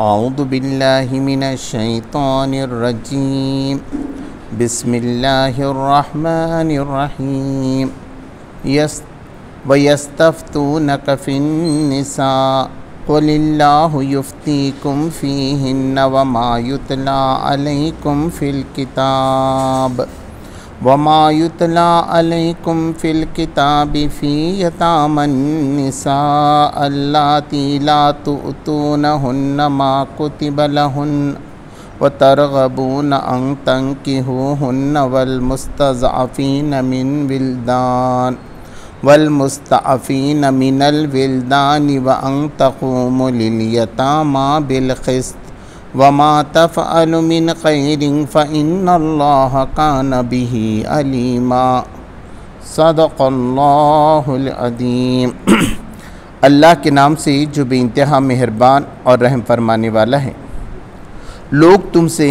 औज़ु बिल्लाहि मिनश शैतानिर रजीम बिस्मिल्लाहिर रहमानिर रहीम वयस्तफ्तूनक फिन्निसा क़ुलिल्लाहु युफ्तीकुम फ़ीहिन्ना वमा युतला अलैकुम फ़िल किताबि फ़ी यतामन निसा अल्लाती ला तुअतूनहुन्ना मा कुतिबा लहुन्न व तरगबून अन तंकिहुहुन्ना वल्मुस्तअफ़ीन मिनल विल्दानि व अन तक़ूमु लिल यतामा बिल क़िस्त वमा तफ़अलु मिन ख़ैरिन फ़इन्नल्लाह कान बिही अलीमा। सदक़ल्लाहुल अज़ीम। अल्लाह के नाम से जो बेइंतहा मेहरबान और रहम फरमाने वाला है। लोग तुमसे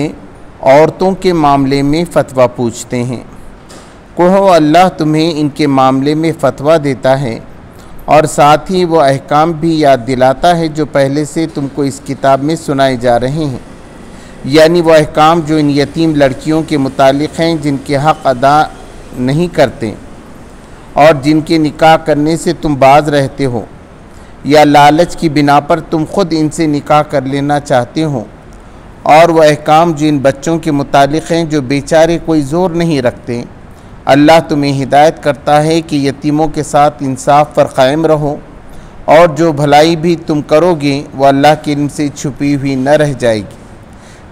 औरतों के मामले में फ़तवा पूछते हैं, कहो अल्लाह तुम्हें इनके मामले में फ़तवा देता है और साथ ही वो अहकाम भी याद दिलाता है जो पहले से तुमको इस किताब में सुनाए जा रहे हैं, यानी वो अहकाम जो इन यतीम लड़कियों के मुतालिक हैं जिनके हक़ अदा नहीं करते और जिनके निकाह करने से तुम बाज रहते हो या लालच की बिना पर तुम खुद इनसे निकाह कर लेना चाहते हो, और वह अहकाम जो इन बच्चों के मुतालिक हैं जो बेचारे कोई ज़ोर नहीं रखते। अल्लाह तुम्हें हिदायत करता है कि यतीमों के साथ इंसाफ पर कायम रहो और जो भलाई भी तुम करोगे वह अल्लाह के इल्म से छुपी हुई न रह जाएगी।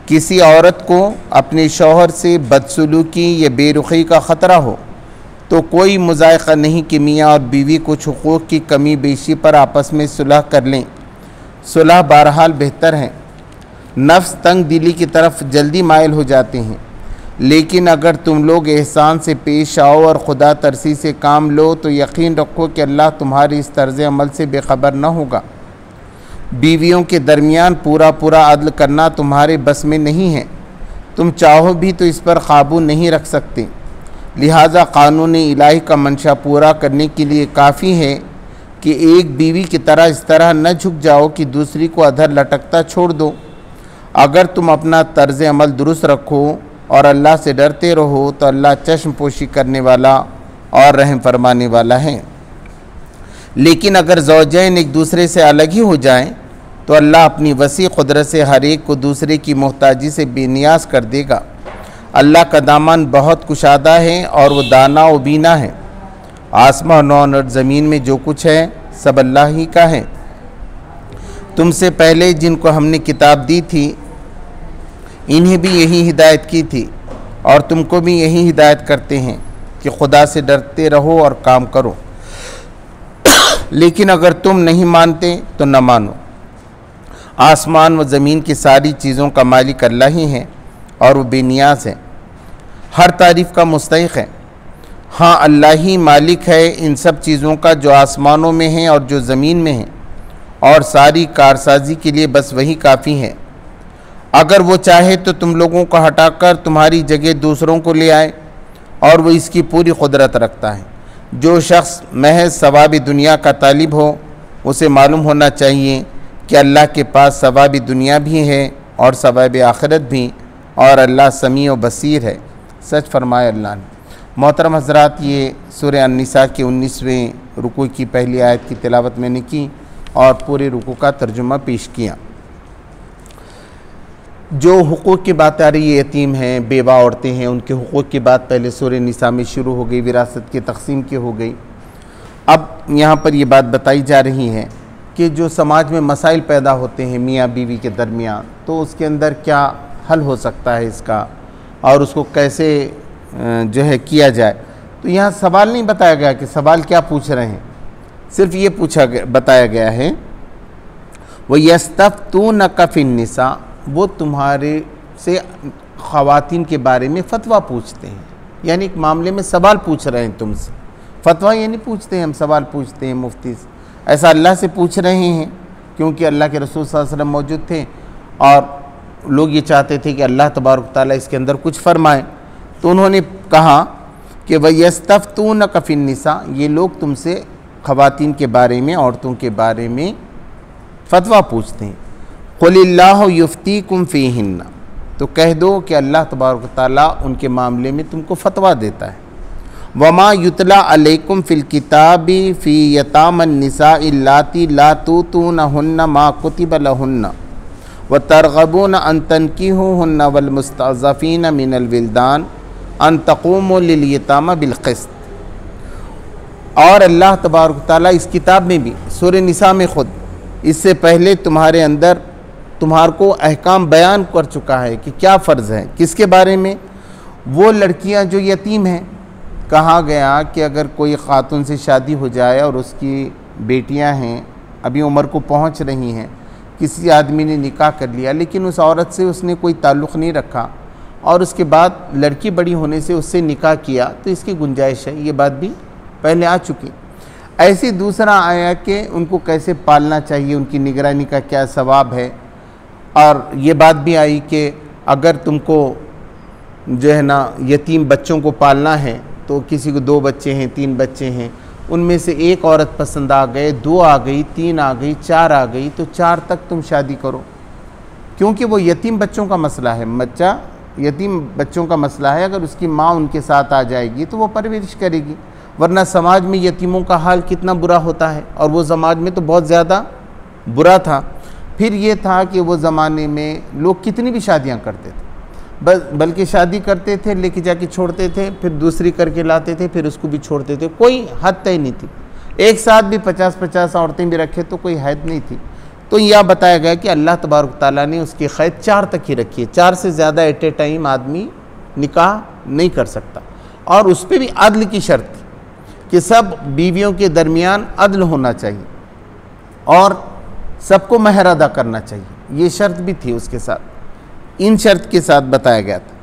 किसी औरत को अपने शौहर से बदसलूकी या बेरुखी का ख़तरा हो तो कोई मुज़ायक़ा नहीं कि मियाँ और बीवी कुछ हुकूक़ की कमी बेशी पर आपस में सुलह कर लें। सुलह बहरहाल बेहतर है। नफ्स तंग दिली की तरफ जल्दी माइल हो जाते हैं, लेकिन अगर तुम लोग एहसान से पेश आओ और खुदा तरसी से काम लो तो यकीन रखो कि अल्लाह तुम्हारी इस तर्ज़ अमल से बेखबर न होगा। बीवियों के दरमियान पूरा अदल करना तुम्हारे बस में नहीं है, तुम चाहो भी तो इस पर काबू नहीं रख सकते। लिहाजा कानून इलाही का मंशा पूरा करने के लिए काफ़ी है कि एक बीवी की तरह इस तरह न झुक जाओ कि दूसरी को अधर लटकता छोड़ दो। अगर तुम अपना तर्ज़ अमल दुरुस्त रखो और अल्लाह से डरते रहो तो अल्लाह चश्म पोशी करने वाला और रहम फरमाने वाला है। लेकिन अगर ज़ौजैन एक दूसरे से अलग ही हो जाएं तो अल्लाह अपनी वसी कुदरत से हर एक को दूसरे की मोहताजी से बेनियाज कर देगा। अल्लाह का दामन बहुत कुशादा है और वो दाना व बीना है। आसमान और ज़मीन में जो कुछ है सब अल्लाह ही का है। तुमसे पहले जिनको हमने किताब दी थी इन्हें भी यही हिदायत की थी और तुमको भी यही हिदायत करते हैं कि खुदा से डरते रहो और काम करो। लेकिन अगर तुम नहीं मानते तो न मानो। आसमान व ज़मीन की सारी चीज़ों का मालिक अल्लाह ही है और वो बेनियाज है, हर तारीफ़ का मुस्तहिक़ है। हाँ, अल्लाह ही मालिक है इन सब चीज़ों का जो आसमानों में हैं और जो ज़मीन में हैं, और सारी कारसाजी के लिए बस वही काफ़ी है। अगर वो चाहे तो तुम लोगों को हटाकर तुम्हारी जगह दूसरों को ले आए, और वो इसकी पूरी कुदरत रखता है। जो शख्स महज सवाबी दुनिया का तालिब हो उसे मालूम होना चाहिए कि अल्लाह के पास सवाबी दुनिया भी है और सवाब आखिरत भी, और अल्लाह समी व बसीर है। सच फरमाया अल्लाह ने। मोहतरम हज़रात, ये सूरह अन-निसा के 19वें रुकू की पहली आयत की तिलावत मैंने की और पूरे रुकू का तर्जुमा पेश किया। जो हुकूक़ की बात आ रही है, यतीम हैं, बेवा औरतें हैं, उनके हुकूक़ की बात पहले सूरह निसा में शुरू हो गई, विरासत की तकसीम की हो गई। अब यहाँ पर ये बात बताई जा रही है कि जो समाज में मसाइल पैदा होते हैं मियाँ बीवी के दरमियान, तो उसके अंदर क्या हल हो सकता है इसका और उसको कैसे जो है किया जाए। तो यहाँ सवाल नहीं बताया गया कि सवाल क्या पूछ रहे हैं, सिर्फ ये बताया गया है वो यस्तफ्तूनक फिन्निसा, वो तुम्हारे से ख़वातीन के बारे में फ़तवा पूछते हैं, यानी एक मामले में सवाल पूछ रहे हैं तुमसे। फ़तवा ये नहीं पूछते हैं, हम सवाल पूछते हैं मुफ्ती से, ऐसा अल्लाह से पूछ रहे हैं क्योंकि अल्लाह के रसूल सल्लल्लाहु अलैहि वसल्लम मौजूद थे और लोग ये चाहते थे कि अल्लाह तबारक ताला इसके अंदर कुछ फ़रमाए। तो उन्होंने कहा कि वयस्तफ्तूनक फिन्निसा, ये लोग तुमसे ख़वातीन के बारे में, औरतों के बारे में फ़तवा पूछते हैं। क़ुलिल्लाहु युफ्तीकुम फ़ीहिन्ना, तो कह दो कि अल्लाह तबारक ताला उनके मामले में तुमको फतवा देता है। वमा युतला अलैकुम फ़िल किताबी फ़ी यतामन निसाइ अल्लाती ला तूतूनहुन्ना मा कुतिबा लहुन्ना व तरगबून अन तनकीहुहुन्ना वल मुस्तज़फ़ीन मिनल विल्दान अन तक़ूमू लिल यतामा बिल क़िस्त। और अल्लाह तबारक ताला इस किताब में भी सूरह निसा में ख़ुद इससे पहले तुम्हारे अंदर तुम्हारे को अहकाम बयान कर चुका है कि क्या फ़र्ज़ है किसके बारे में। वो लड़कियां जो यतीम हैं, कहा गया कि अगर कोई ख़ातून से शादी हो जाए और उसकी बेटियां हैं अभी उम्र को पहुंच रही हैं, किसी आदमी ने निकाह कर लिया लेकिन उस औरत से उसने कोई ताल्लुक़ नहीं रखा और उसके बाद लड़की बड़ी होने से उससे निकाह किया, तो इसकी गुंजाइश है। ये बात भी पहले आ चुकी। ऐसे दूसरा आया कि उनको कैसे पालना चाहिए, उनकी निगरानी का क्या सवाब है। और ये बात भी आई कि अगर तुमको जो है ना यतीम बच्चों को पालना है, तो किसी को 2 बच्चे हैं 3 बच्चे हैं, उनमें से एक औरत पसंद आ गए, 2 आ गई, 3 आ गई, 4 आ गई, तो 4 तक तुम शादी करो, क्योंकि वो यतीम बच्चों का मसला है। बच्चा यतीम बच्चों का मसला है, अगर उसकी माँ उनके साथ आ जाएगी तो वो परवरिश करेगी। वरना समाज में यतीमों का हाल कितना बुरा होता है, और वो समाज में तो बहुत ज़्यादा बुरा था। फिर ये था कि वो ज़माने में लोग कितनी भी शादियाँ करते थे, बल्कि शादी करते थे लेके जाके छोड़ते थे, फिर दूसरी करके लाते थे, फिर उसको भी छोड़ते थे, कोई हद तय नहीं थी। एक साथ भी 50-50 औरतें भी रखे तो कोई हद नहीं थी। तो यह बताया गया कि अल्लाह तबारक ताला ने उसकी क़ैद 4 तक ही रखी है। 4 से ज़्यादा एट ए टाइम आदमी निकाह नहीं कर सकता। और उस पर भी अदल की शर्त थी कि सब बीवियों के दरमियान अदल होना चाहिए और सबको महर अदा करना चाहिए। ये शर्त भी थी उसके साथ। इन शर्त के साथ बताया गया था,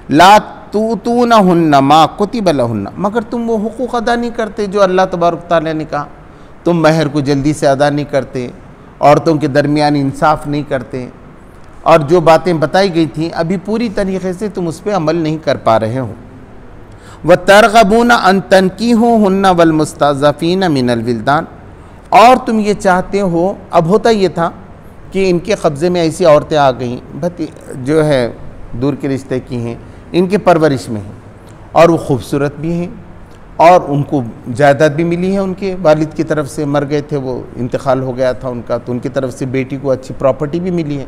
ला तूतूनहुन्ना मा कुतिबा लहुन्ना, मगर तुम वो हुकूक अदा नहीं करते जो अल्लाह तबारक ताला ने कहा। तुम महर को जल्दी से अदा नहीं करते, औरतों के दरमियान इंसाफ नहीं करते, और जो बातें बताई गई थी अभी पूरी तरीके से तुम उस पर अमल नहीं कर पा रहे हो। व तरगबून अन तनकीहुहुन्ना वल मुस्तज़फ़ीन मिनल विल्दान, और तुम ये चाहते हो, अब होता ये था कि इनके कब्ज़े में ऐसी औरतें आ गईं जो है दूर के रिश्ते की हैं, इनके परवरिश में हैं और वो खूबसूरत भी हैं और उनको जायदाद भी मिली है, उनके वालिद की तरफ से मर गए थे, वो इंतकाल हो गया था उनका, तो उनकी तरफ से बेटी को अच्छी प्रॉपर्टी भी मिली है।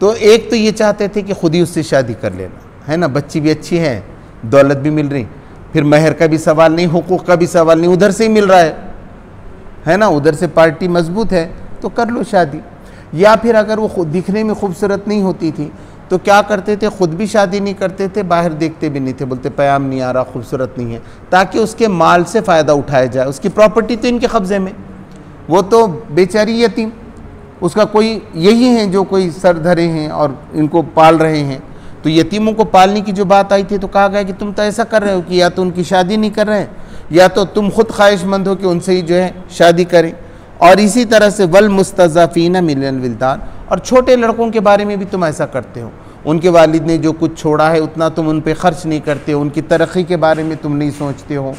तो एक तो ये चाहते थे कि खुद ही उससे शादी कर लेना, है ना, बच्ची भी अच्छी है, दौलत भी मिल रही, फिर महर का भी सवाल नहीं, हुकूक का भी सवाल नहीं, उधर से ही मिल रहा है ना, उधर से पार्टी मजबूत है तो कर लो शादी। या फिर अगर वो खुद दिखने में खूबसूरत नहीं होती थी तो क्या करते थे, खुद भी शादी नहीं करते थे, बाहर देखते भी नहीं थे, बोलते प्याम नहीं आ रहा, खूबसूरत नहीं है, ताकि उसके माल से फ़ायदा उठाया जाए। उसकी प्रॉपर्टी तो इनके कब्ज़े में, वो तो बेचारी यतीम, उसका कोई यही है जो कोई सर धरे हैं और इनको पाल रहे हैं। तो यतीमों को पालने की जो बात आई थी तो कहा गया कि तुम तो ऐसा कर रहे हो कि या तो उनकी शादी नहीं कर रहे हैं, या तो तुम खुद ख्वाहिशमंद हो कि उनसे ही जो है शादी करें। और इसी तरह से वल मुस्तज़फ़ीन मिनल विल्दान, और छोटे लड़कों के बारे में भी तुम ऐसा करते हो, उनके वालिद ने जो कुछ छोड़ा है उतना तुम उन पे ख़र्च नहीं करते हो, उनकी तरक्की के बारे में तुम नहीं सोचते हो,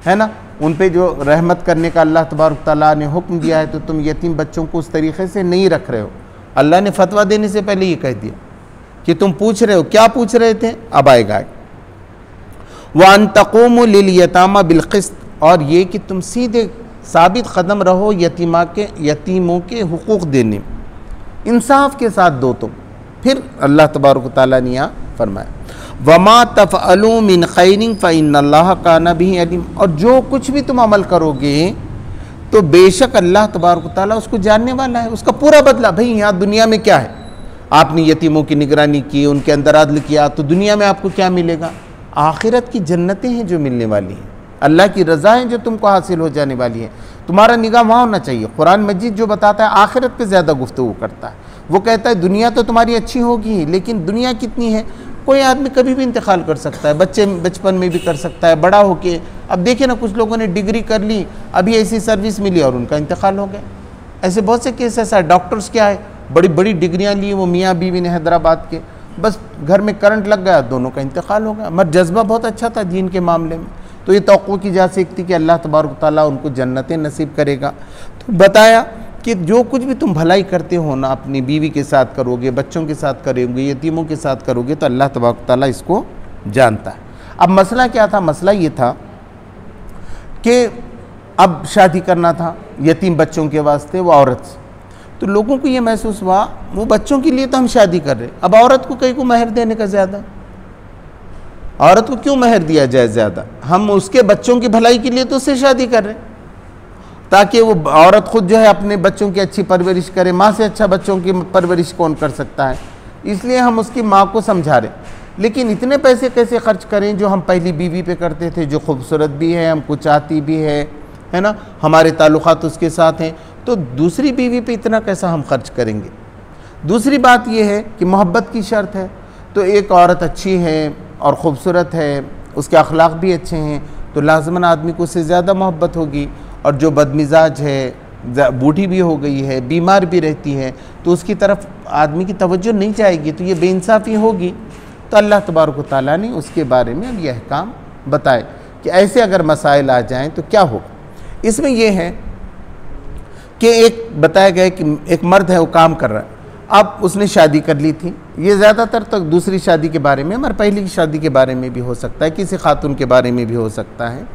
है ना, उन पे जो रहमत करने का अल्लाह तबारक ताला ने हुक्म दिया है तो तुम यतीम बच्चों को उस तरीक़े से नहीं रख रहे हो। अल्लाह ने फतवा देने से पहले ये कह दिया कि तुम पूछ रहे हो, क्या पूछ रहे थे, अब आएगा। व अन तक़ूमू लिल यतामा बिल क़िस्त, और ये कि तुम सीधे साबित कदम रहो यतीमों के हुकूक देने, इंसाफ के साथ दो तुम। फिर अल्लाह तबारक ताला ने यहाँ फरमाया, वमा तफ़अलू मिन खैरिन फ़इन्नल्लाह काना बिही अलीम, और जो कुछ भी तुम अमल करोगे तो बेशक अल्लाह तबारक ताला उसको जानने वाला है, उसका पूरा बदला। भाई यहाँ दुनिया में क्या है, आपने यतीमों की निगरानी की, उनके अंदर अदल किया, तो दुनिया में आपको क्या मिलेगा, आखिरत की जन्नतें हैं जो मिलने वाली हैं, अल्लाह की रज़ा है जो तुमको हासिल हो जाने वाली है। तुम्हारा निगाह वहाँ होना चाहिए। कुरान मजीद जो बताता है आखिरत पे ज़्यादा गुफ्तगू करता है, वो कहता है दुनिया तो तुम्हारी अच्छी होगी, लेकिन दुनिया कितनी है, कोई आदमी कभी भी इंतकाल कर सकता है, बचपन में भी कर सकता है, बड़ा होके। अब देखिए ना, कुछ लोगों ने डिग्री कर ली, अभी ऐसी सर्विस मिली और उनका इंतकाल हो गया। ऐसे बहुत से केस ऐसा है। डॉक्टर्स क्या है, बड़ी बड़ी डिग्रियाँ ली वो मियाँ बीवी ने हैदराबाद के, बस घर में करंट लग गया, दोनों का इंतकाल हो गया। मगर जज्बा बहुत अच्छा था दीन के मामले में, तो ये तौक़्क़ो की जा सकती कि अल्लाह तबारक ताला उनको जन्नतें नसीब करेगा। तो बताया कि जो कुछ भी तुम भलाई करते हो ना, अपनी बीवी के साथ करोगे, बच्चों के साथ करोगे, यतीमों के साथ करोगे, तो अल्लाह तबारक तआला इसको जानता है। अब मसला क्या था? मसला ये था कि अब शादी करना था यतीम बच्चों के वास्ते वो औरत से, तो लोगों को ये महसूस हुआ वो बच्चों के लिए तो हम शादी कर रहे, अब औरत को कहीं को महर देने का ज़्यादा, औरत को क्यों महर दिया जाए ज़्यादा? हम उसके बच्चों की भलाई के लिए तो उससे शादी कर रहे, ताकि वो औरत खुद जो है अपने बच्चों की अच्छी परवरिश करे। माँ से अच्छा बच्चों की परवरिश कौन कर सकता है? इसलिए हम उसकी माँ को समझा रहे। लेकिन इतने पैसे कैसे खर्च करें जो हम पहली बीवी पे करते थे, जो खूबसूरत भी है, हमको चाहती भी है ना, हमारे ताल्लुकात उसके साथ हैं, तो दूसरी बीवी पे इतना कैसा हम खर्च करेंगे? दूसरी बात यह है कि मोहब्बत की शर्त है, तो एक औरत अच्छी है और ख़ूबसूरत है, उसके अखलाक भी अच्छे हैं, तो लाजमन आदमी को उससे ज़्यादा मोहब्बत होगी। और जो बदमिजाज है, बूढ़ी भी हो गई है, बीमार भी रहती है, तो उसकी तरफ आदमी की तवज्जो नहीं जाएगी, तो ये बेइंसाफ़ी होगी। तो अल्लाह तबारक व तआला ने उसके बारे में अब यह अहकाम बताए कि ऐसे अगर मसाइल आ जाएँ तो क्या हो। इसमें यह है कि एक बताया गया कि एक मर्द है, वो काम कर रहा है, अब उसने शादी कर ली थी। ये ज़्यादातर तक दूसरी शादी के बारे में, मगर पहली की शादी के बारे में भी हो सकता है, किसी खातून के बारे में भी हो सकता है।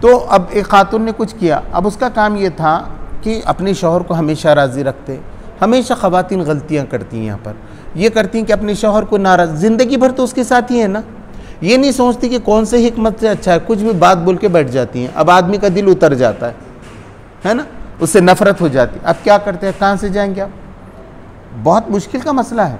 तो अब एक खातून ने कुछ किया, अब उसका काम ये था कि अपने शौहर को हमेशा राज़ी रखते। हमेशा ख़वातीन गलतियाँ करती हैं, यहाँ पर ये करती हैं कि अपने शौहर को नाराज़, ज़िंदगी भर तो उसके साथ ही है ना, ये नहीं सोचती कि कौन से हिकमत से अच्छा है, कुछ भी बात बोल के बैठ जाती हैं। अब आदमी का दिल उतर जाता है ना, उससे नफ़रत हो जाती। अब क्या करते हैं, कहाँ से जाएंगे आप? बहुत मुश्किल का मसला है।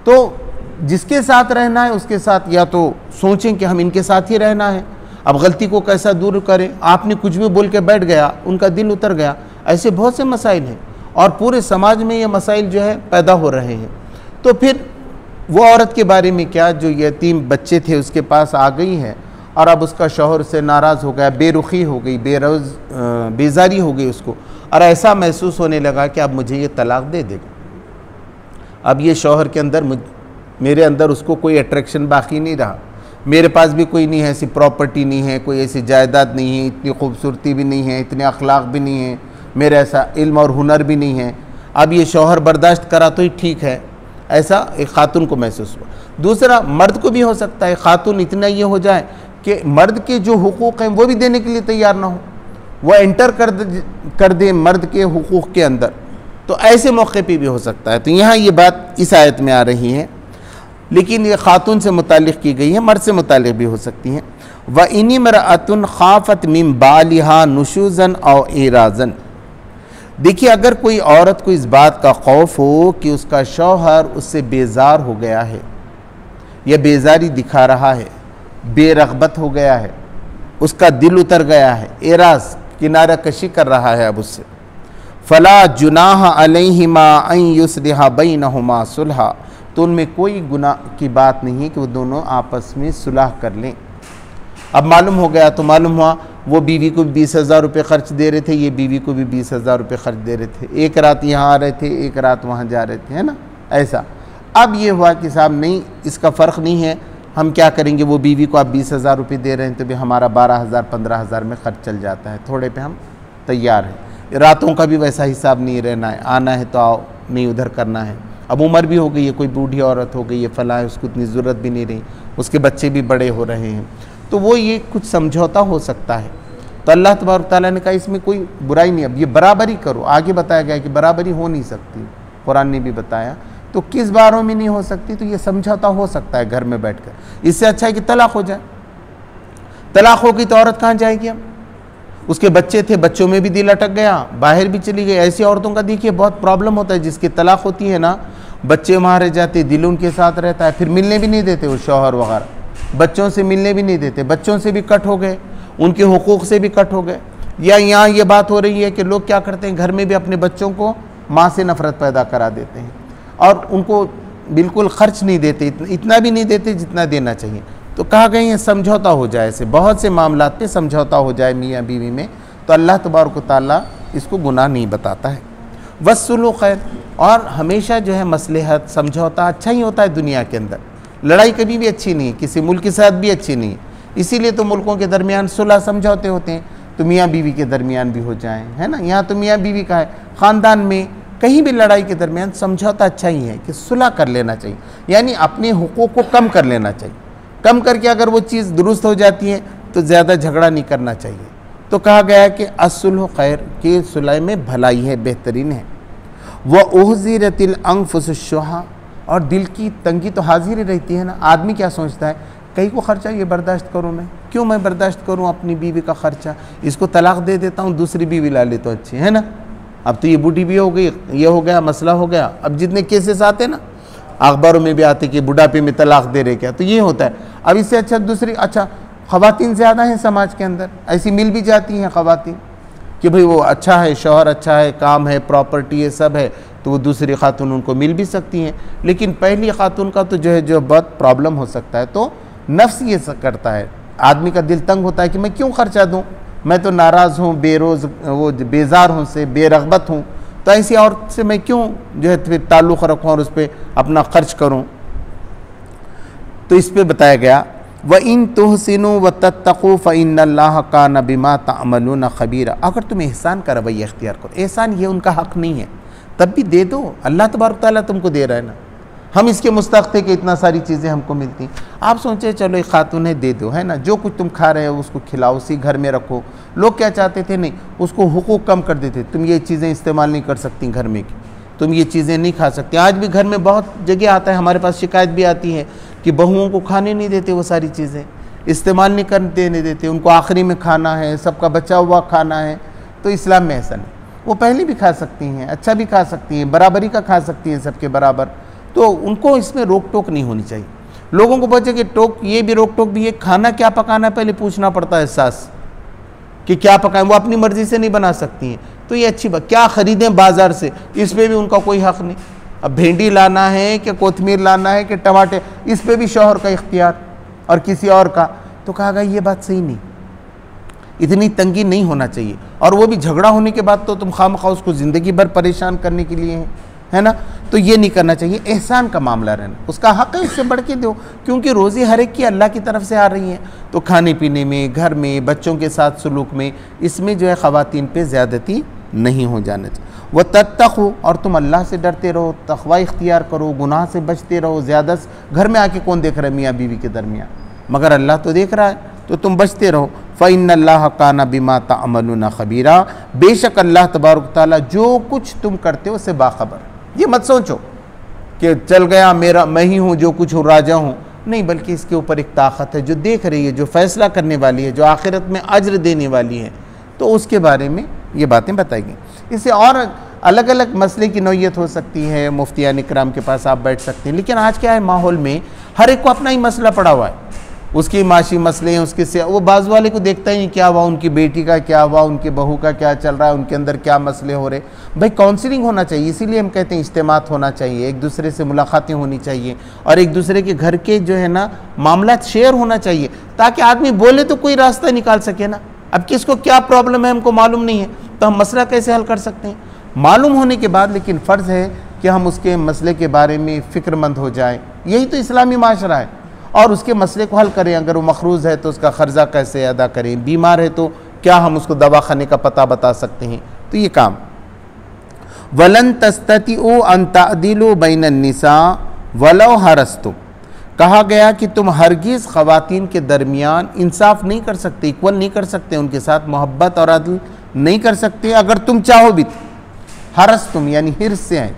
तो जिसके साथ रहना है उसके साथ या तो सोचें कि हम इनके साथ ही रहना है, अब गलती को कैसा दूर करें। आपने कुछ भी बोल के बैठ गया, उनका दिल उतर गया, ऐसे बहुत से मसाइल हैं और पूरे समाज में ये मसाइल जो है पैदा हो रहे हैं। तो फिर वो औरत के बारे में क्या, जो यतीम बच्चे थे उसके पास आ गई है और अब उसका शौहर से नाराज़ हो गया, बेरुखी हो गई, बेजारी हो गई उसको, और ऐसा महसूस होने लगा कि अब मुझे ये तलाक दे देगा। अब ये शौहर के अंदर मेरे अंदर उसको कोई अट्रैक्शन बाकी नहीं रहा, मेरे पास भी कोई नहीं है, ऐसी प्रॉपर्टी नहीं है, कोई ऐसी जायदाद नहीं है, इतनी खूबसूरती भी नहीं है, इतने अखलाक भी नहीं है, मेरा ऐसा इल्म और हुनर भी नहीं है। अब ये शौहर बर्दाश्त करा तो ही ठीक है, ऐसा एक खातून को महसूस हुआ। दूसरा, मर्द को भी हो सकता है, खातून इतना ये हो जाए कि मर्द के जो हुकूक़ हैं वो भी देने के लिए तैयार ना हो, वो एंटर कर दे मर्द के हुकूक़ के अंदर, तो ऐसे मौके पे भी हो सकता है। तो यहाँ ये बात इस आयत में आ रही है, लेकिन ये खातून से मुतालिक की गई है, मर्द से मुतालिक भी हो सकती हैं। व इनी मरअतुन खाफत मिन बालिहा नुशूज़न और इराज़न। देखिए, अगर कोई औरत को इस बात का खौफ हो कि उसका शौहर उससे बेजार हो गया है या बेजारी दिखा रहा है, बेरग़बत हो गया है, उसका दिल उतर गया है, एराज़ किनारा कशी कर रहा है अब उससे, फ़ला जुनाह अलैहिमा अन युस्लिहा बैनहुमा सुलहा, तो उनमें कोई गुनाह की बात नहीं है कि वो दोनों आपस में सुलह कर लें। अब मालूम हो गया तो मालूम हुआ वो बीवी को 20,000 रुपये ख़र्च दे रहे थे, ये बीवी को भी 20,000 रुपये ख़र्च दे रहे थे, एक रात यहाँ आ रहे थे, एक रात वहाँ जा रहे थे, है ना, ऐसा। अब ये हुआ कि साहब नहीं, इसका फ़र्क नहीं है, हम क्या करेंगे, वो बीवी को आप 20,000 रुपये दे रहे हैं तो भी हमारा 12,000 15,000 में ख़र्च चल जाता है, थोड़े पे हम तैयार हैं। रातों का भी वैसा हिसाब नहीं रहना है, आना है तो आओ, नहीं उधर करना है। अब उम्र भी हो गई है, कोई बूढ़ी औरत हो गई है, फला है, उसको इतनी ज़रूरत भी नहीं रही, उसके बच्चे भी बड़े हो रहे हैं, तो वो ये कुछ समझौता हो सकता है। तो अल्लाह तबारक तआला ने कहा इसमें कोई बुराई नहीं, अब ये बराबरी करो। आगे बताया गया कि बराबरी हो नहीं सकती, कुरान ने भी बताया। तो किस बारों में नहीं हो सकती, तो ये समझौता हो सकता है घर में बैठकर। इससे अच्छा है कि तलाक हो जाए। तलाक होगी तो औरत कहाँ जाएगी? अब उसके बच्चे थे, बच्चों में भी दिल अटक गया, बाहर भी चली गई। ऐसी औरतों का देखिए बहुत प्रॉब्लम होता है, जिसकी तलाक होती है ना, बच्चे वहाँ रह जाते, दिल उनके साथ रहता है, फिर मिलने भी नहीं देते वो शौहर वगैरह, बच्चों से मिलने भी नहीं देते, बच्चों से भी कट हो गए, उनके हुकूक से भी कट हो गए। या यहाँ ये बात हो रही है कि लोग क्या करते हैं, घर में भी अपने बच्चों को माँ से नफ़रत पैदा करा देते हैं और उनको बिल्कुल खर्च नहीं देते, इतना भी नहीं देते जितना देना चाहिए। तो कहा गया ये समझौता हो जाए, ऐसे बहुत से मामलात पे समझौता हो जाए मियाँ बीवी में, तो अल्लाह तबारक तआला इसको गुनाह नहीं बताता है। वस्सुलू खैर, और हमेशा जो है मसलहत समझौता अच्छा ही होता है दुनिया के अंदर। लड़ाई कभी भी अच्छी नहीं है, किसी मुल्क के साथ भी अच्छी नहीं है, इसीलिए तो मुल्कों के दरमियान सुलह समझौते होते हैं, तो मियाँ बीवी के दरमियान भी हो जाएं, है ना। यहाँ तो मियाँ बीवी का है, ख़ानदान में कहीं भी लड़ाई के दरमियान समझौता अच्छा ही है कि सुलह कर लेना चाहिए, यानी अपने हुकूक को कम कर लेना चाहिए। कम करके अगर वो चीज़ दुरुस्त हो जाती है तो ज़्यादा झगड़ा नहीं करना चाहिए। तो कहा गया कि असुलह खैर, कि सुलह में भलाई है, बेहतरीन है। वह उहज़िरतिल अंफुसुश्शुहा, और दिल की तंगी तो हाजिर ही रहती है ना। आदमी क्या सोचता है, कहीं को ख़र्चा ये बर्दाश्त करूँ मैं, क्यों मैं बर्दाश्त करूँ अपनी बीवी का ख़र्चा, इसको तलाक़ दे देता हूँ, दूसरी बीवी ला ले तो अच्छी है ना। अब तो ये बूढ़ी भी हो गई, ये हो गया, मसला हो गया। अब जितने केसेस आते ना, अखबारों में भी आते कि बुढ़ापे में तलाक़ दे रहे क्या, तो ये होता है। अब इससे अच्छा दूसरी, अच्छा ख़वातीन ज़्यादा हैं समाज के अंदर, ऐसी मिल भी जाती हैं ख़वातीन कि भाई वो अच्छा है, शौहर अच्छा है, काम है, प्रॉपर्टी है, सब है, तो वो दूसरी खातून उनको मिल भी सकती हैं। लेकिन पहली खातून का तो जो है जो बहुत प्रॉब्लम हो सकता है। तो नफ्स ये करता है, आदमी का दिल तंग होता है कि मैं क्यों खर्चा दूँ, मैं तो नाराज़ हूँ, वो बेजार हूँ से, बेरग़बत हूँ, तो ऐसी औरत से मैं क्यों जो है फिर ताल्लुक़ रखूँ और उस पर अपना ख़र्च करूँ। तो इस पर बताया गया व इन तुहसिनु व तत्तक़ू फ़इन्नल्लाह कान बिमा तअमलून ख़बीरा। अगर तुम एहसान का रवैया इख्तियार करो, एहसान ये उनका हक़ नहीं है, तब भी दे दो, अल्लाह तबारक तआला तुमको दे रहा है ना। हम इसके मुस्तक़ थे कि इतना सारी चीज़ें हमको मिलती, आप सोचे चलो एक खातून है दे दो, है ना, जो कुछ तुम खा रहे हो उसको खिलाओ, उसी घर में रखो। लोग क्या चाहते थे, नहीं, उसको हुकूक कम कर देते, तुम ये चीज़ें इस्तेमाल नहीं कर सकती घर में की, तुम ये चीज़ें नहीं खा सकती। आज भी घर में बहुत जगह आता है, हमारे पास शिकायत भी आती है कि बहुओं को खाने नहीं देते, वो सारी चीज़ें इस्तेमाल नहीं करने देते, उनको आखिरी में खाना है, सबका बचा हुआ खाना है। तो इस्लाम में ऐसा नहीं, वो पहले भी खा सकती हैं, अच्छा भी खा सकती हैं, बराबरी का खा सकती हैं सबके बराबर। तो उनको इसमें रोक टोक नहीं होनी चाहिए। लोगों को बचे कि टोक, ये भी रोक टोक भी है, खाना क्या पकाना है पहले पूछना पड़ता है सास कि क्या पकाएं, वो अपनी मर्ज़ी से नहीं बना सकती हैं। तो ये अच्छी बात, क्या ख़रीदें बाज़ार से, इस पर भी उनका कोई हक़ नहीं। अब भिंडी लाना है कि कोतमीर लाना है कि टमाटर, इस पर भी शौहर का इख्तियार और किसी और का। तो कहा गया ये बात सही नहीं, इतनी तंगी नहीं होना चाहिए। और वो भी झगड़ा होने के बाद तो तुम खामखा उसको ज़िंदगी भर परेशान करने के लिए है ना। तो ये नहीं करना चाहिए, एहसान का मामला रहना, उसका हक़ है, इससे बढ़ के दो, क्योंकि रोज़ी हर एक की अल्लाह की तरफ से आ रही है। तो खाने पीने में, घर में, बच्चों के साथ सलूक में, इसमें जो है ख़वातीन पे ज़्यादती नहीं हो जाना चाहिए। वह तत्तक़ू, और तुम अल्लाह से डरते रहो, तक़वा इख्तियार करो, गुनाह से बचते रहो। ज़्यादा घर में आके कौन देख रहा है मियाँ बीवी के दरमियाँ, मगर अल्लाह तो देख रहा है, तो तुम बचते रहो। फ़इन्नल्लाह काना बिमा तअमलून ख़बीरा, बेशक अल्लाह तबारक तआला जो कुछ तुम करते हो उससे बाखबर। ये मत सोचो कि चल गया मेरा, मैं ही हूँ जो कुछ हूँ, राजा हूँ, नहीं, बल्कि इसके ऊपर एक ताकत है जो देख रही है, जो फ़ैसला करने वाली है, जो आखिरत में अज्र देने वाली है। तो उसके बारे में ये बातें बताई गई। इससे और अलग अलग मसले की नौयत हो सकती है, मुफ्तियान इकराम के पास आप बैठ सकते हैं। लेकिन आज क्या है, माहौल में हर एक को अपना ही मसला पड़ा हुआ है, उसकी माशी मसले हैं, उसके से वो बाजू वाले को देखता ही नहीं क्या हुआ, उनकी बेटी का क्या हुआ, उनकी बहू का क्या चल रहा है, उनके अंदर क्या मसले हो रहे। भाई काउंसलिंग होना चाहिए, इसीलिए हम कहते हैं इज्तिमात होना चाहिए, एक दूसरे से मुलाकातें होनी चाहिए, और एक दूसरे के घर के जो है ना मामला शेयर होना चाहिए, ताकि आदमी बोले तो कोई रास्ता निकाल सके ना। अब किसको क्या प्रॉब्लम है हमको मालूम नहीं है, तो हम मसला कैसे हल कर सकते हैं मालूम होने के बाद। लेकिन फ़र्ज़ है कि हम उसके मसले के बारे में फ़िक्रमंद हो जाएँ, यही तो इस्लामी माशरा है, और उसके मसले को हल करें। अगर वो मखरूज़ है तो उसका ख़र्चा कैसे अदा करें, बीमार है तो क्या हम उसको दवाखाने का पता बता सकते हैं। तो ये काम वलन तस्ततिउ अन तादिलु बैनन निसा वलौ हरस्तुम, कहा गया कि तुम हरगिज़ ख़वातीन के दरमियान इंसाफ नहीं कर सकते, इक्वल नहीं कर सकते, उनके साथ मोहब्बत और अदल नहीं कर सकते अगर तुम चाहो भी। हरस्तुम यानी हिर्स से है,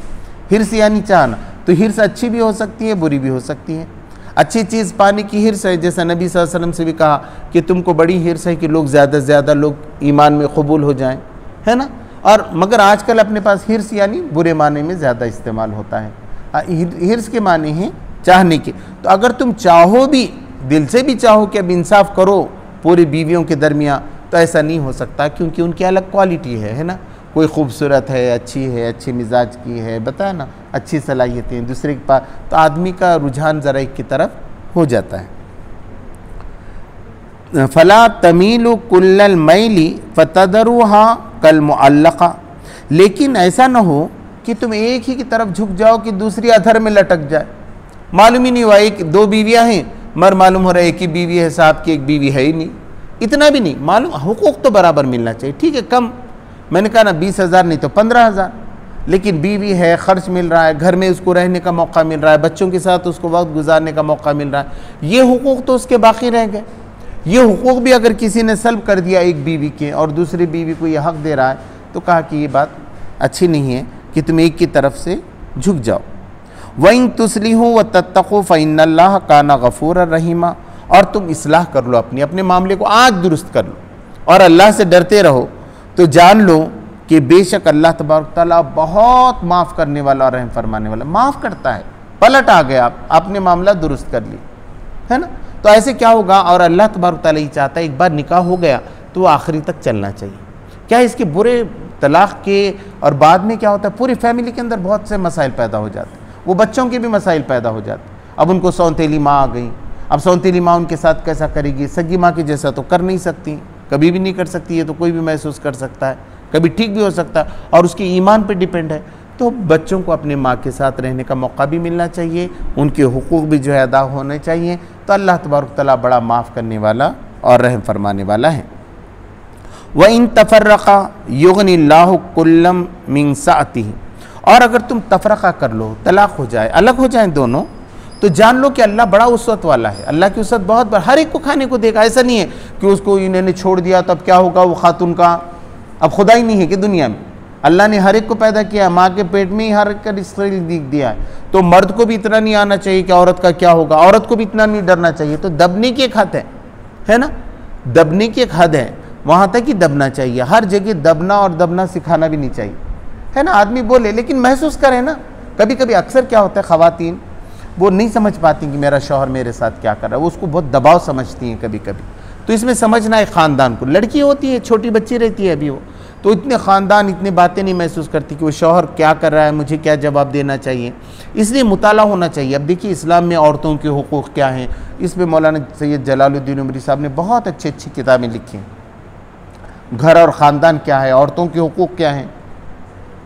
हिर्स यानी चाहना, तो हिर्स अच्छी भी हो सकती है, बुरी भी हो सकती है। अच्छी चीज़ पाने की हिर्स है, जैसा नबी सल्लल्लाहु अलैहि वसल्लम से भी कहा कि तुमको बड़ी हिर्स है कि लोग ज़्यादा से ज़्यादा लोग ईमान में कबूल हो जाएं, है ना। और मगर आजकल अपने पास हिर्स यानी बुरे माने में ज़्यादा इस्तेमाल होता है, हिर्स के माने हैं चाहने के। तो अगर तुम चाहो भी, दिल से भी चाहो कि अब इंसाफ करो पूरी बीवियों के दरमियाँ, तो ऐसा नहीं हो सकता, क्योंकि उनकी अलग क्वालिटी है ना। कोई खूबसूरत है, अच्छी मिजाज की है, बताया ना, अच्छी सलाहियतें दूसरे के पास, तो आदमी का रुझान ज़रा एक की तरफ हो जाता है। फ़ला तमीलु कुल्लल मैली फ़तदरुहा कल मुअल्लक़ा, लेकिन ऐसा न हो कि तुम एक ही की तरफ झुक जाओ कि दूसरी अधर में लटक जाए। मालूम ही नहीं हुआ, एक दो बीवियाँ हैं, मगर मालूम हो रहा है एक ही बीवी है, साहब की एक बीवी है ही नहीं, इतना भी नहीं मालूम। हुकूक तो बराबर मिलना चाहिए, ठीक है, कम मैंने कहा ना 20,000 नहीं तो 15,000, लेकिन बीवी है, खर्च मिल रहा है, घर में उसको रहने का मौका मिल रहा है, बच्चों के साथ उसको वक्त गुजारने का मौका मिल रहा है, ये हुकूक तो उसके बाकी रह गए। ये हुकूक भी अगर किसी ने सल्ब कर दिया एक बीवी के और दूसरी बीवी को ये हक दे रहा है, तो कहा कि ये बात अच्छी नहीं है कि तुम एक की तरफ से झुक जाओ। वइन तुस्लिहू व तत्तक़ू फ़इन्नल्लाह काना गफ़ूर रहीमा, और तुम इस्लाह कर लो, अपने मामले को आज दुरुस्त कर लो और अल्लाह से डरते रहो, तो जान लो कि बेशक अल्लाह तबारक तआला बहुत माफ़ करने वाला और रहम फरमाने वाला, माफ़ करता है। पलट आ गया, आपने मामला दुरुस्त कर लिया, है ना। तो ऐसे क्या होगा, और अल्लाह तबारक तआला ही चाहता है एक बार निकाह हो गया तो वो आखिरी तक चलना चाहिए। क्या इसके बुरे तलाक़ के और बाद में क्या होता है, पूरी फैमिली के अंदर बहुत से मसाइल पैदा हो जाते हैं, वो बच्चों के भी मसाइल पैदा हो जाते हैं। अब उनको सौतेली माँ आ गई, अब सौतेली माँ उनके साथ कैसा करेगी, सगी माँ के जैसा तो कर नहीं सकती, कभी भी नहीं कर सकती है, तो कोई भी महसूस कर सकता है, कभी ठीक भी हो सकता है, और उसके ईमान पे डिपेंड है। तो बच्चों को अपने माँ के साथ रहने का मौका भी मिलना चाहिए, उनके हुकूक भी जो है अदा होने चाहिए। तो अल्लाह तबारक तआला बड़ा माफ़ करने वाला और रहम फरमाने वाला है। व इन तफ़र्रक़ा युग़निल्लाहु कुल्लम मिन सअतिही, और अगर तुम तफ़रक़ा कर लो, तलाक़ हो जाए, अलग हो जाए दोनों, तो जान लो कि अल्लाह बड़ा उस्वत वाला है। अल्लाह की उस्वत बहुत बड़ा, हर एक को खाने को देगा। ऐसा नहीं है कि उसको इन्होंने छोड़ दिया तो अब क्या होगा, वो खातून का अब खुदा ही नहीं है कि दुनिया में। अल्लाह ने हर एक को पैदा किया, माँ के पेट में ही हर एक का रिस्क लिख दिया है। तो मर्द को भी इतना नहीं आना चाहिए कि औरत का क्या होगा, औरत को भी इतना नहीं डरना चाहिए। तो दबने की एक हद है ना, दबने की एक हद है, वहाँ तक ही दबना चाहिए। हर जगह दबना और दबना सिखाना भी नहीं चाहिए, है ना। आदमी बोले लेकिन महसूस करे ना। कभी कभी अक्सर क्या होता है, ख़वातीन वो नहीं समझ पाती कि मेरा शौहर मेरे साथ क्या कर रहा है, वो उसको बहुत दबाव समझती हैं कभी कभी। तो इसमें समझना है ख़ानदान को, लड़की होती है, छोटी बच्ची रहती है अभी वो, तो इतने ख़ानदान इतनी बातें नहीं महसूस करती कि वो शौहर क्या कर रहा है, मुझे क्या जवाब देना चाहिए। इसलिए मुताला होना चाहिए। अब देखिए इस्लाम में औरतों के हुकूक़ क्या हैं, इसमें मौलाना सैयद जलालुद्दीन उमरी साहब ने बहुत अच्छी अच्छी किताबें लिखी हैं। घर और ख़ानदान क्या है, औरतों के हुकूक़ क्या हैं।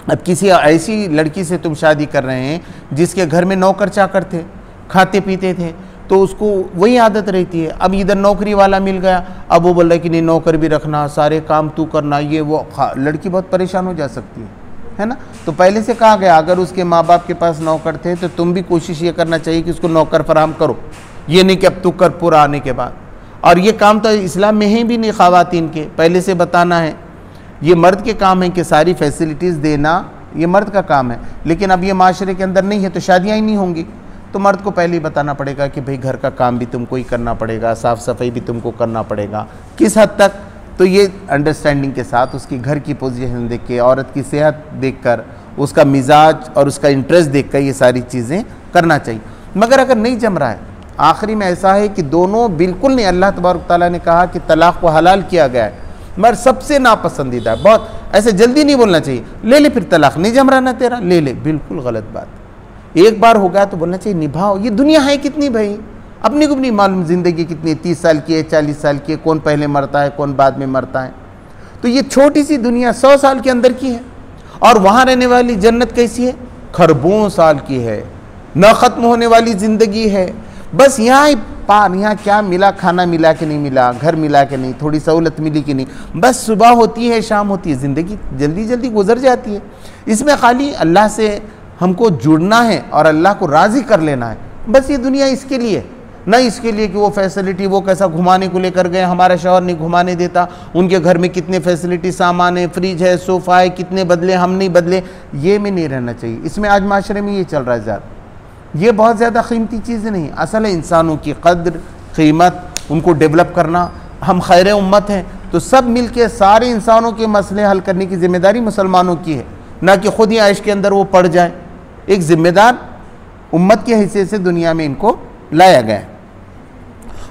अब किसी ऐसी लड़की से तुम शादी कर रहे हैं जिसके घर में नौकर चाकर थे, खाते पीते थे, तो उसको वही आदत रहती है। अब इधर नौकरी वाला मिल गया, अब वो बोल रहा है कि नहीं नौकर भी रखना, सारे काम तू करना, ये वो, लड़की बहुत परेशान हो जा सकती है ना। तो पहले से कहा गया अगर उसके माँ बाप के पास नौकर थे तो तुम भी कोशिश ये करना चाहिए कि उसको नौकर फराहम करो, ये नहीं कि अब तू कर पूरा आने के बाद। और ये काम तो इस्लाम में है भी नहीं ख़वातीन के, पहले से बताना है। ये मर्द के काम है कि सारी फैसिलिटीज़ देना, ये मर्द का काम है। लेकिन अब ये माशरे के अंदर नहीं है तो शादियाँ ही नहीं होंगी। तो मर्द को पहले ही बताना पड़ेगा कि भाई घर का काम भी तुमको ही करना पड़ेगा, साफ़ सफाई भी तुमको करना पड़ेगा। किस हद तक, तो ये अंडरस्टैंडिंग के साथ उसकी घर की पोजीशन देख के, औरत की सेहत देखकर, उसका मिजाज और उसका इंटरेस्ट देखकर ये सारी चीज़ें करना चाहिए। मगर अगर नहीं जम रहा है, आखिरी में ऐसा है कि दोनों बिल्कुल नहीं, अल्लाह तबारक तआला ने कहा कि तलाक़ को हलाल किया गया है, मगर सबसे नापसंदीदा है। बहुत ऐसे जल्दी नहीं बोलना चाहिए, ले ले फिर तलाक़, नहीं जम रहा ना तेरा, ले ले, बिल्कुल गलत बात। एक बार हो गया तो बोलना चाहिए निभाओ। ये दुनिया है कितनी भाई, अपने को भी नहीं मालूम ज़िंदगी कितनी, 30 साल की है, 40 साल की है, कौन पहले मरता है कौन बाद में मरता है। तो ये छोटी सी दुनिया 100 साल के अंदर की है, और वहाँ रहने वाली जन्नत कैसी है, खरबों साल की है, न ख़त्म होने वाली ज़िंदगी है। बस यहाँ ही पार, यहाँ क्या मिला, खाना मिला कि नहीं मिला, घर मिला कि नहीं, थोड़ी सहूलत मिली कि नहीं, बस सुबह होती है शाम होती है, ज़िंदगी जल्दी जल्दी गुजर जाती है। इसमें खाली अल्लाह से हमको जुड़ना है और अल्लाह को राज़ी कर लेना है, बस ये दुनिया इसके लिए, न इसके लिए कि वो फैसिलिटी, वो कैसा घुमाने को लेकर गए, हमारा शौहर नहीं घुमाने देता, उनके घर में कितने फैसिलिटी सामान है, फ्रिज है, सोफ़ा है, कितने बदले हम नहीं बदले, ये में नहीं रहना चाहिए। इसमें आज माशरे में ये चल रहा है ज़्यादा। ये बहुत ज़्यादा कीमती चीज़ें नहीं, असल है इंसानों की कद्र कीमत, उनको डेवलप करना। हम खैर उम्मत हैं तो सब मिल के सारे इंसानों के मसले हल करने की ज़िम्मेदारी मुसलमानों की है, ना कि खुद ही आइश के अंदर वो पड़ जाए। एक ज़िम्मेदार उम्मत के हिस्से से दुनिया में इनको लाया गया है।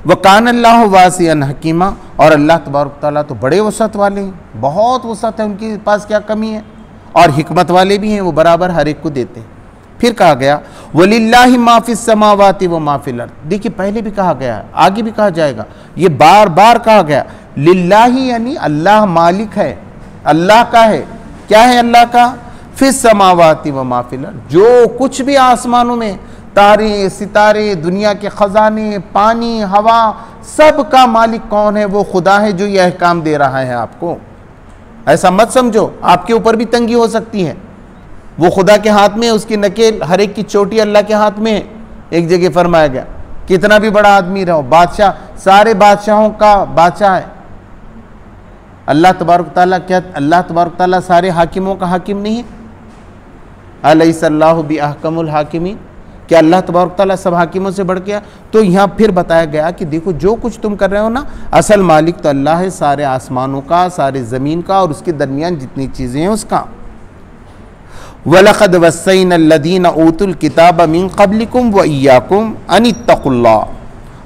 वकान अल्लाह वासिअन हकीमा, और अल्लाह तबारक तआला तो बड़े वसअत वाले हैं, बहुत वसअत है उनके पास, क्या कमी है, और हिकमत वाले भी हैं, वो बराबर हर एक को देते हैं। फिर कहा गया वलिल्लाहि मा फिस समावाति व मा फिल अर्द। देखिए पहले भी कहा गया है, आगे भी कहा जाएगा, ये बार बार कहा गया। लिल्लाहि यानी अल्लाह मालिक है, अल्लाह का है। क्या है अल्लाह का? फिस समावाति व मा फिल अर्द, जो कुछ भी आसमानों में, तारे सितारे, दुनिया के ख़जाने, पानी, हवा, सब का मालिक कौन है? वो खुदा है जो यह अहकाम दे रहा है आपको। ऐसा मत समझो, आपके ऊपर भी तंगी हो सकती है। वो खुदा के हाथ में है, उसकी नकेल, हर एक की चोटी अल्लाह के हाथ में है। एक जगह फरमाया गया, कितना भी बड़ा आदमी रहो, बादशाह, सारे बादशाहों का बादशाह है अल्लाह तबारक ताला। क्या अल्लाह तबारक ताला सारे हाकिमों का हाकिम नहीं है? अलैहिस्सलाहु बिअहकमुल हाकिमीन, क्या अल्लाह तबारक ताला सब हाकिमों से बढ़ गया? तो यहाँ फिर बताया गया कि देखो जो कुछ तुम कर रहे हो ना, असल मालिक तो अल्लाह है, सारे आसमानों का, सारे ज़मीन का और उसके दरमियान जितनी चीज़ें हैं उसका। वलक़द वस्सैना अल्लज़ीना ऊतुल किताब मिन क़ब्लिकुम व इय्याकुम अनित्तक़ुल्लाह,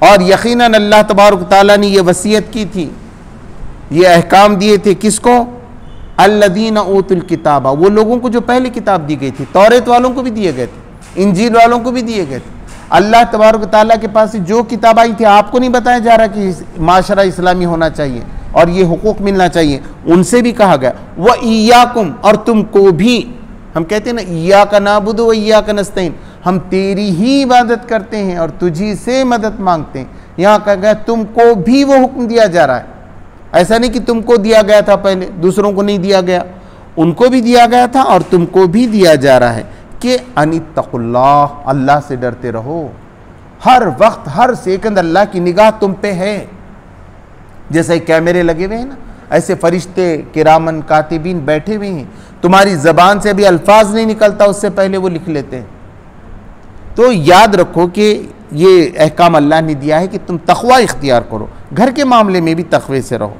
और यकीनन अल्लाह तबारक ताला ने ये वसीयत की थी, ये अहकाम दिए थे किसको? अल्लज़ीना ऊतुल किताबा, वो लोगों को जो पहले किताब दी गई थी, तौरेत वालों को भी दिए गए थे, इंजील वालों को भी दिए गए थे। अल्लाह तबारक ताला के पास से जो किताब आई थी, आपको नहीं बताया जा रहा कि माशरा इस्लामी होना चाहिए और ये हुकूक मिलना चाहिए, उनसे भी कहा गया व इय्याकुम, और तुमको भी। हम कहते हैं ना इय्याका नाबुदु व इय्याका नस्तईन, हम तेरी ही इबादत करते हैं और तुझी से मदद मांगते हैं। यहाँ कहा गया तुमको भी वो हुक्म दिया जा रहा है। ऐसा नहीं कि तुमको दिया गया था पहले, दूसरों को नहीं दिया गया, उनको भी दिया गया था और तुमको भी दिया जा रहा है कि अनित्तकुल्लाह, अल्लाह से डरते रहो। हर वक्त हर सेकंड अल्लाह की निगाह तुम पे है। जैसे कैमरे लगे हुए हैं ना, ऐसे फरिश्ते किरामन कातिबीन बैठे हुए हैं, तुम्हारी जबान से भी अल्फाज नहीं निकलता उससे पहले वो लिख लेते हैं। तो याद रखो कि ये अहकाम अल्लाह ने दिया है कि तुम तक़वा इख्तियार करो, घर के मामले में भी तक़वे से रहो।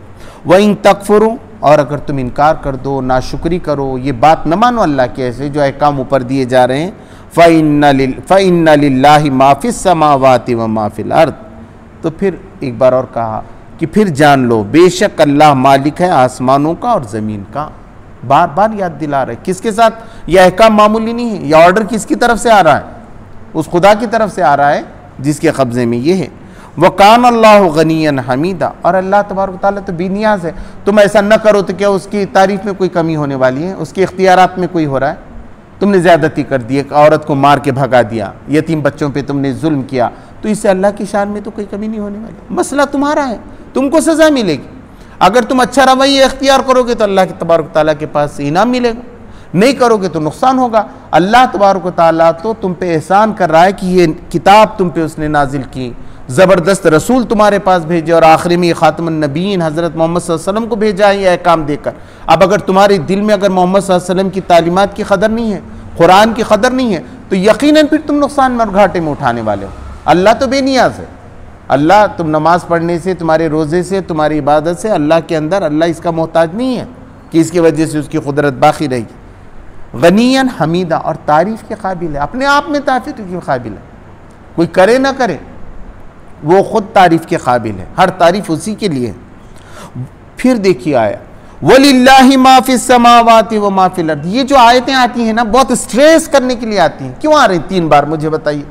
व इन तकफुरू, और अगर तुम इनकार कर दो, नाशुक्री करो, ये बात न मानो अल्लाह के ऐसे जो अहकाम ऊपर दिए जा रहे हैं, फ़इन्ना लिल्लाहि मा फ़िस समावाति व मा फ़िल अर्द, तो फिर एक बार और कहा कि फिर जान लो बेशक अल्लाह मालिक है आसमानों का और ज़मीन का। बार बार याद दिला रहे। किसके साथ? यह अहकाम मामूली नहीं है, यह ऑर्डर किसकी तरफ से आ रहा है? उस खुदा की तरफ से आ रहा है जिसके कब्ज़े में ये है। वकान अल्लाह गनियन हमीदा, और अल्लाह तबारक ताला तो बेनियाज है। तुम ऐसा न करो तो क्या उसकी तारीफ़ में कोई कमी होने वाली है? उसके इख्तियारात में कोई हो रहा है? तुमने ज़्यादती कर दी, एक औरत को मार के भगा दिया, यतीम बच्चों पे तुमने जुल्म किया, तो इससे अल्लाह की शान में तो कोई कमी नहीं होने वाली। मसला तुम्हारा है, तुमको सज़ा मिलेगी। अगर तुम अच्छा रवैया इख्तियार करोगे तो अल्लाह के तबारक ताला के पास इनाम मिलेगा, नहीं करोगे तो नुकसान होगा। अल्लाह तबारक ताला तो तुम पे एहसान कर रहा है कि ये किताब तुम पे उसने नाजिल की, ज़बरदस्त रसूल तुम्हारे पास भेजे और आखिरी में ख़ातमुन नबीयीन हज़रत मोहम्मद सल्लल्लाहु अलैहि वसल्लम को भेजा है ये अहकाम देकर। अब अगर तुम्हारे दिल में अगर मोहम्मद सल्लल्लाहु अलैहि वसल्लम की तालीमात की कदर नहीं है, कुरान की कदर नहीं है, तो यकीनन फिर तुम नुकसान में और घाटे में उठाने वाले हो। अल्लाह तो बेनियाज है। अल्लाह, तुम नमाज पढ़ने से, तुम्हारे रोज़े से, तुम्हारी इबादत से अल्लाह के अंदर, अल्लाह इसका मोहताज नहीं है कि इसकी वजह से उसकी कुदरत बाकी रहेगी। गनियन हमीदा, और तारीफ़ के काबिल है, अपने आप में तारीफ़ के काबिल है। कोई करे ना करे, वो खुद तारीफ़ के काबिल है, हर तारीफ़ उसी के लिए है। फिर देखिए आया वलिल्लाहि मा फिस समावाति व मा फिल अर्द। ये जो आयतें आती हैं ना, बहुत स्ट्रेस करने के लिए आती हैं। क्यों आ रही 3 बार? मुझे बताइए।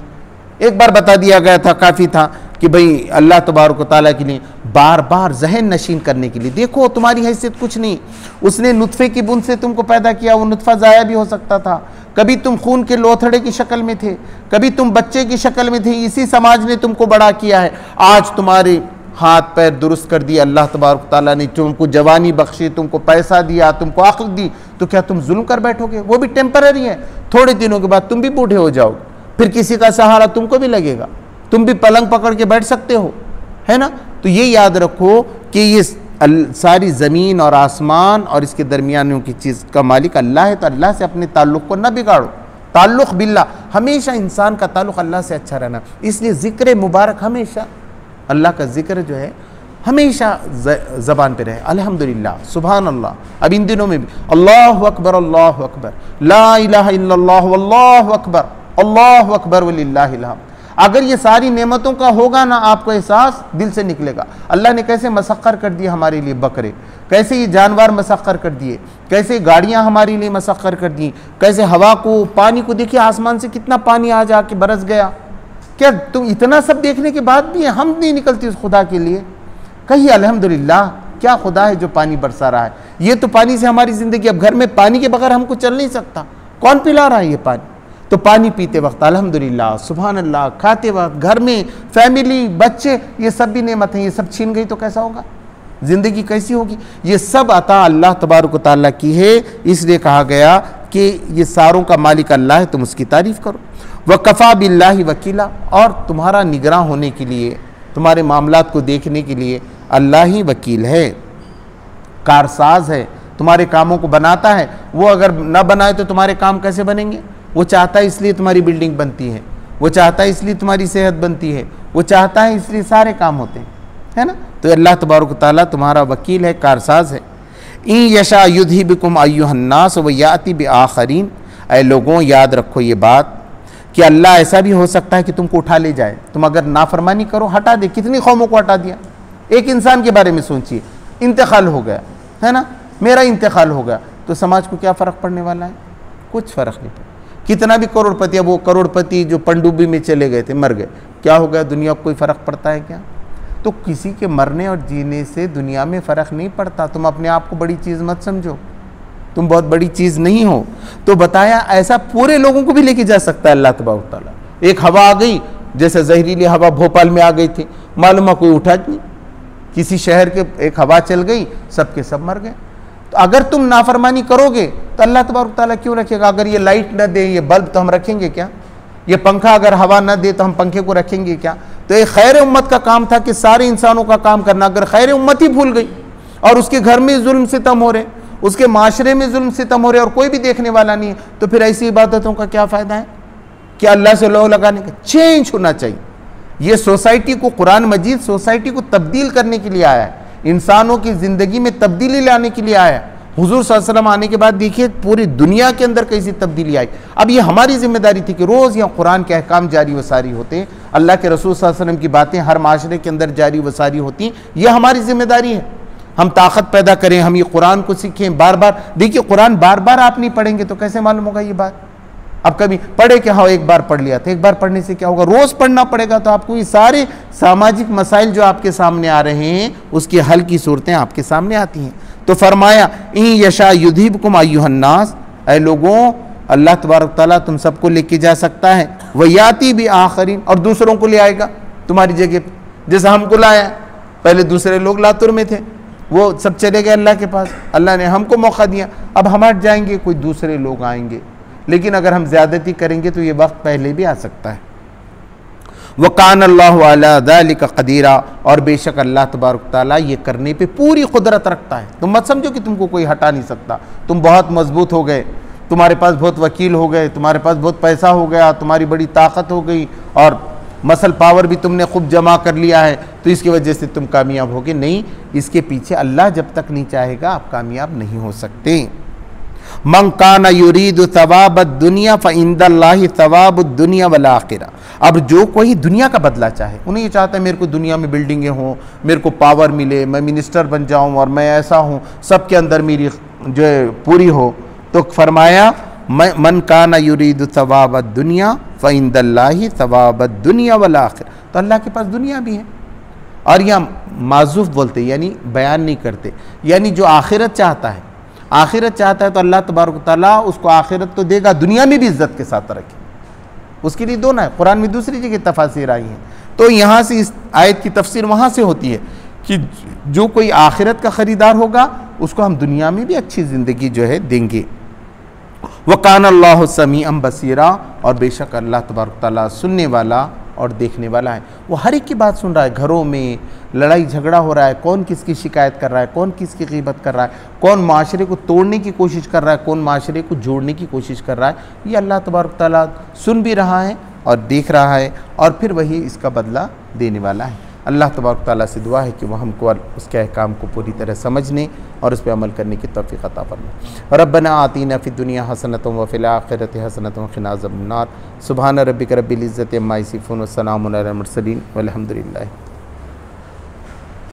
एक बार बता दिया गया था, काफ़ी था कि भाई अल्लाह तबारक व तआला के लिए, बार बार जहन नशीन करने के लिए। देखो तुम्हारी हैसियत कुछ नहीं, उसने नुतफ़े की बूंद से तुमको पैदा किया, वो नुतफ़ा ज़ाया भी हो सकता था। कभी तुम खून के लोथड़े की शक्ल में थे, कभी तुम बच्चे की शक्ल में थे, इसी समाज ने तुमको बड़ा किया है। आज तुम्हारे हाथ पैर दुरुस्त कर दिए अल्लाह तबारक ताला ने, तुमको जवानी बख्शी, तुमको पैसा दिया, तुमको अक्ल दी, तो क्या तुम जुल्म कर बैठोगे? वो भी टेम्पररी है, थोड़े दिनों के बाद तुम भी बूढ़े हो जाओगे, फिर किसी का सहारा तुमको भी लगेगा, तुम भी पलंग पकड़ के बैठ सकते हो, है ना? तो ये याद रखो कि ये सारी ज़मीन और आसमान और इसके दरमियानों की चीज़ का मालिक अल्लाह है। तो अल्लाह से अपने ताल्लुक़ को न बिगाड़ो। ताल्लुक़ बिल्लाह, हमेशा इंसान का ताल्लुक़ अल्लाह से अच्छा रहना। इसलिए ज़िक्र मुबारक, हमेशा अल्लाह का ज़िक्र जो है हमेशा ज़बान पे रहे। अल्हम्दुलिल्लाह, सुभान अल्लाह। अब इन दिनों में भी अल्लाहु अकबर, अल्लाहु अकबर, ला इलाहा इल्लल्लाह, वल्लाहु अकबर, अल्लाहु अकबर वलिल्लाहिल हम्द। अगर ये सारी नेमतों का होगा ना, आपको एहसास दिल से निकलेगा। अल्लाह ने कैसे मसख्खर कर दिए हमारे लिए बकरे, कैसे ये जानवर मसख्खर कर दिए, कैसे गाड़ियाँ हमारे लिए मसख्खर कर दी, कैसे हवा को, पानी को। देखिए आसमान से कितना पानी आज आके बरस गया। क्या तुम इतना सब देखने के बाद भी हम नहीं निकलती उस खुदा के लिए? कहिए अल्हम्दुलिल्लाह, क्या खुदा है जो पानी बरसा रहा है। ये तो पानी से हमारी ज़िंदगी, अब घर में पानी के बगैर हमको चल नहीं सकता। कौन पिला रहा है ये पानी? तो पानी पीते वक्त अल्हम्दुलिल्लाह, सुभान अल्लाह, खाते वक्त, घर में फैमिली, बच्चे, ये सब भी नेमत हैं। ये सब छीन गई तो कैसा होगा? ज़िंदगी कैसी होगी। ये सब अता अल्लाह तबारक व तआला की है, इसलिए कहा गया कि ये सारों का मालिक अल्लाह है, तुम उसकी तारीफ़ करो। व कफ़ा बिल्लाहि वकीला, और तुम्हारा निगरान होने के लिए, तुम्हारे मामलात को देखने के लिए अल्लाह ही वकील है, कारसाज है, तुम्हारे कामों को बनाता है। वो अगर न बनाए तो तुम्हारे काम कैसे बनेंगे? वो चाहता है इसलिए तुम्हारी बिल्डिंग बनती है, वो चाहता है इसलिए तुम्हारी सेहत बनती है, वो चाहता है इसलिए सारे काम होते हैं, है ना। तो अल्लाह तबारक व तआला तुम्हारा वकील है, कारसाज है। इन यशा युद्हिबकुम अय्युहन्नास व याति बिआखरीन, ऐ लोगों याद रखो ये बात कि अल्लाह ऐसा भी हो सकता है कि तुमको उठा ले जाए। तुम अगर नाफरमानी करो, हटा दे। कितनी कौमों को हटा दिया। एक इंसान के बारे में सोचिए, इंतकाल हो गया, है ना, मेरा इंतकाल हो गया, तो समाज को क्या फ़र्क पड़ने वाला है? कुछ फ़र्क नहीं पड़ा। कितना भी करोड़पति, अब वो करोड़पति जो पनडुब्बी में चले गए थे, मर गए, क्या हो गया? दुनिया को कोई फ़र्क पड़ता है क्या? तो किसी के मरने और जीने से दुनिया में फ़र्क नहीं पड़ता। तुम अपने आप को बड़ी चीज़ मत समझो, तुम बहुत बड़ी चीज़ नहीं हो। तो बताया ऐसा पूरे लोगों को भी लेके जा सकता है अल्लाह तबारक तआला। एक हवा आ गई, जैसे जहरीली हवा भोपाल में आ गई थी, मालूम है कोई उठा नहीं, किसी शहर के एक हवा चल गई, सबके सब मर गए। तो अगर तुम नाफरमानी करोगे तो अल्लाह तबारक तआला क्यों रखेगा? अगर ये लाइट न दे, ये बल्ब, तो हम रखेंगे क्या? ये पंखा अगर हवा न दे तो हम पंखे को रखेंगे क्या? तो ये खैर उम्मत का काम था कि सारे इंसानों का काम करना। अगर खैर उम्मत ही भूल गई और उसके घर में जुल्म सितम हो रहे, उसके माशरे में जुल्म सितम हो रहे और कोई भी देखने वाला नहीं है, तो फिर ऐसी इबादतों का क्या फ़ायदा है? कि अल्लाह से लौ लगाने का चेंज होना चाहिए। ये सोसाइटी को, कुरान मजीद सोसाइटी को तब्दील करने के लिए आया है, इंसानों की ज़िंदगी में तब्दीली लाने के लिए आया है। हुजूर सल्लल्लाहु अलैहि वसल्लम आने के बाद देखिए पूरी दुनिया के अंदर कैसी तब्दीली आई। अब ये हमारी जिम्मेदारी थी कि रोज़ यहाँ कुरान के अहकाम जारी व सारी होते हैं, अल्लाह के रसूल सल्लल्लाहु अलैहि वसल्लम की बातें हर माशरे के अंदर जारी व सारी होती हैं। ये हमारी जिम्मेदारी है। हम ताकत पैदा करें, हम ये कुरान को सीखें बार बार। देखिए कुरान बार बार आप नहीं पढ़ेंगे तो कैसे मालूम होगा ये बात? अब कभी पढ़े कि हाँ एक बार पढ़ लिया था, एक बार पढ़ने से क्या होगा? रोज़ पढ़ना पड़ेगा। तो आपको ये सारे सामाजिक मसाइल जो आपके सामने आ रहे हैं उसकी हल की सूरतें आपके सामने आती हैं। तो फरमाया इन यशा युद्हिबकुम अय्युहन्नास, ऐ लोगों अल्लाह तबारक तआला तुम सबको लेके जा सकता है। वह याति भी आखरीन, और दूसरों को ले आएगा तुम्हारी जगह पे। जैसे हमको लाया, पहले दूसरे लोग लातुर में थे, वो सब चले गए अल्लाह के पास, अल्लाह ने हमको मौका दिया, अब हम हट जाएंगे, कोई दूसरे लोग आएंगे। लेकिन अगर हम ज़्यादती करेंगे तो ये वक्त पहले भी आ सकता है। वकान अल्लाहु अला ज़ालिका क़दीरा, और बेशक अल्लाह तबारक तआला ये करने पे पूरी कुदरत रखता है। तुम मत समझो कि तुमको कोई हटा नहीं सकता। तुम बहुत मजबूत हो गए, तुम्हारे पास बहुत वकील हो गए, तुम्हारे पास बहुत पैसा हो गया, तुम्हारी बड़ी ताकत हो गई और मसल पावर भी तुमने खूब जमा कर लिया है, तो इसकी वजह से तुम कामयाब होगे। नहीं, इसके पीछे अल्लाह जब तक नहीं चाहेगा आप कामयाब नहीं हो सकते। मन काना युरीदु सवाबद दुनिया फ़इंदल्लाहि सवाबुद दुनिया वल आखिरा। अब जो कोई दुनिया का बदला चाहे, उन्हें ये चाहता है मेरे को दुनिया में बिल्डिंगें हों, मेरे को पावर मिले, मैं मिनिस्टर बन जाऊं और मैं ऐसा हूं, सबके अंदर मेरी जो है पूरी हो, तो फरमाया मन काना युरीदु सवाबद दुनिया फ़इंदल्लाहि सवाबुद दुनिया वल आखिरा। तो अल्लाह के पास दुनिया भी है। और यह माजूफ बोलते यानी बयान नहीं करते, यानी जो आखिरत चाहता है, आखिरत चाहता है तो अल्लाह तबारक तआला उसको आखिरत तो देगा, दुनिया में भी इज्जत के साथ रखे। उसके लिए दोनों है। कुरान में दूसरी जगह तफासिर आई हैं, तो यहाँ से इस आयत की तफसीर वहाँ से होती है कि जो कोई आखिरत का ख़रीदार होगा उसको हम दुनिया में भी अच्छी ज़िंदगी जो है देंगे। वकान अल्लाहु समीअन बसीरा, और बेशक अल्लाह तबारक तआला सुनने वाला और देखने वाला है। वो हर एक की बात सुन रहा है। घरों में लड़ाई झगड़ा हो रहा है, कौन किसकी शिकायत कर रहा है, कौन किसकी ग़ीबत कर रहा है, कौन माशरे को तोड़ने की कोशिश कर रहा है, कौन माशरे को जोड़ने की कोशिश कर रहा है, ये अल्लाह तबारक तआला सुन भी रहा है और देख रहा है, और फिर वही इसका बदला देने वाला है। अल्लाह तबारक तआला से दुआ है कि वह हमको उसके अहकाम को पूरी तरह समझने और उस पर अमल करने की तौफीक अता फरमाए। रब्बना आतीना फिद दुनिया हसनतम व फिल आखिरति हसनतम व क़िना अज़ाबन्नार। सुब्हान रब्बिक रब्बिल इज़्ज़ति अम्मा यसिफ़ून व सलामुन अलल मुरसलीन वल्हम्दुलिल्लाह।